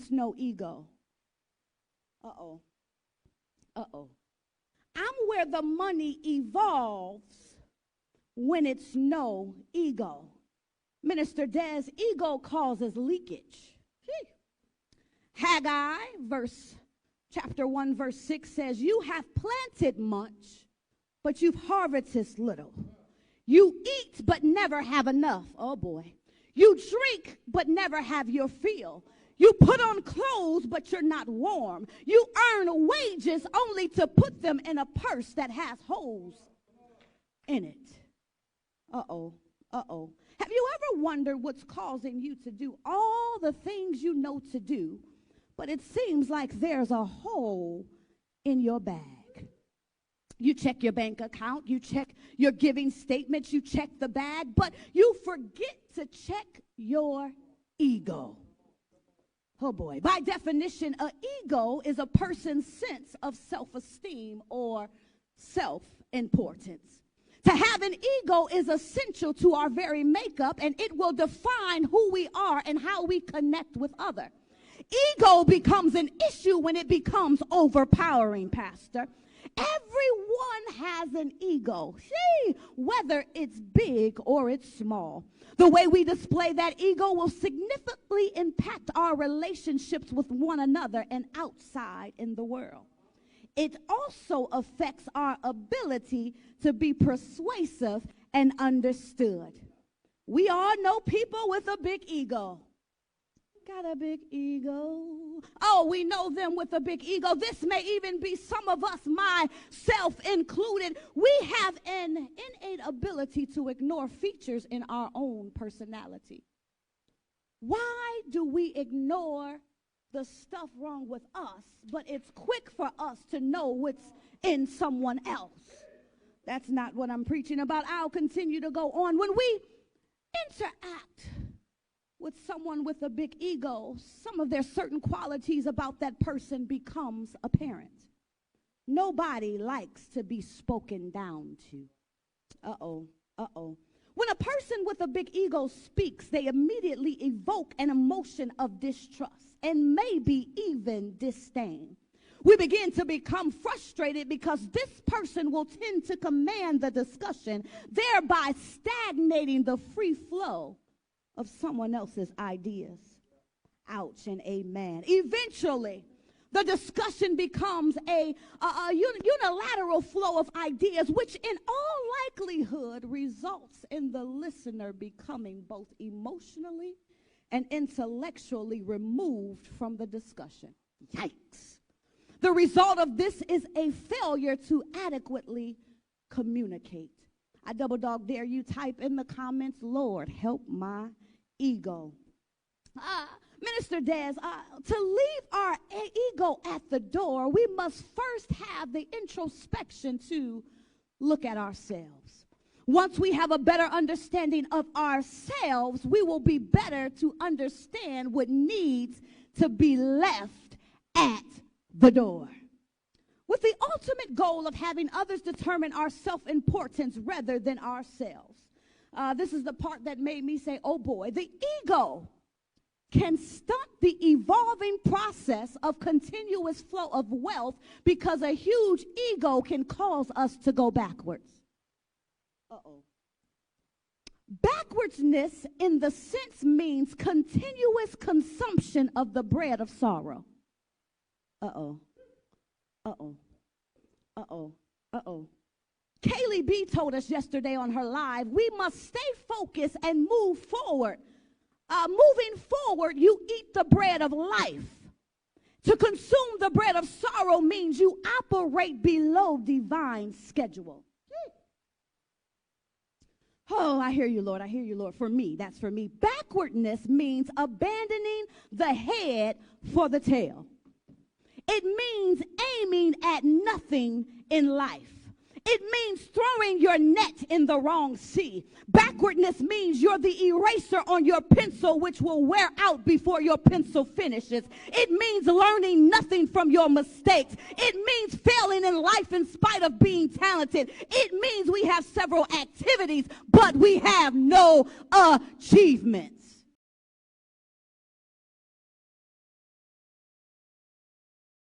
it's no ego. Uh-oh. Uh-oh. I'm where the money evolves when it's no ego. Minister Des, ego causes leakage. Haggai, chapter 1, verse 6 says, you have planted much, but you've harvested little. You eat, but never have enough. Oh, boy. You drink, but never have your fill. You put on clothes, but you're not warm. You earn wages only to put them in a purse that has holes in it. Uh-oh, uh-oh. Have you ever wondered what's causing you to do all the things you know to do, but it seems like there's a hole in your bag? You check your bank account, you check your giving statements, you check the bag, but you forget to check your ego. Oh boy. By definition, an ego is a person's sense of self-esteem or self-importance. To have an ego is essential to our very makeup, and it will define who we are and how we connect with others. Ego becomes an issue when it becomes overpowering, Pastor. Everyone has an ego, whether it's big or it's small. The way we display that ego will significantly impact our relationships with one another and outside in the world. It also affects our ability to be persuasive and understood. We all know people with a big ego. Got a big ego. Oh, we know them with a big ego. This may even be some of us, myself included. We have an innate ability to ignore features in our own personality. Why do we ignore the stuff wrong with us, but it's quick for us to know what's in someone else? That's not what I'm preaching about. I'll continue to go on. When we interact with someone with a big ego, some of their certain qualities about that person becomes apparent. Nobody likes to be spoken down to. Uh-oh, uh-oh. When a person with a big ego speaks, they immediately evoke an emotion of distrust and maybe even disdain. We begin to become frustrated because this person will tend to command the discussion, thereby stagnating the free flow of someone else's ideas. Ouch and amen. Eventually, the discussion becomes a unilateral flow of ideas, which in all likelihood results in the listener becoming both emotionally and intellectually removed from the discussion. Yikes. The result of this is a failure to adequately communicate. I double dog dare you type in the comments, Lord, help my ego. Minister Des, to leave our ego at the door, we must first have the introspection to look at ourselves. Once we have a better understanding of ourselves, we will be better to understand what needs to be left at the door. With the ultimate goal of having others determine our self-importance rather than ourselves. This is the part that made me say, oh boy, the ego can stunt the evolving process of continuous flow of wealth because a huge ego can cause us to go backwards. Uh-oh. Backwardsness in the sense means continuous consumption of the bread of sorrow. Uh-oh. Uh-oh. Uh-oh. Uh-oh. Kaylee B told us yesterday on her live, we must stay focused and move forward. Moving forward, you eat the bread of life. To consume the bread of sorrow means you operate below divine schedule. Oh, I hear you, Lord. I hear you, Lord. For me, that's for me. Backwardness means abandoning the head for the tail. It means aiming at nothing in life. It means throwing your net in the wrong sea. Backwardness means you're the eraser on your pencil, which will wear out before your pencil finishes. It means learning nothing from your mistakes. It means failing in life in spite of being talented. It means we have several activities, but we have no achievements.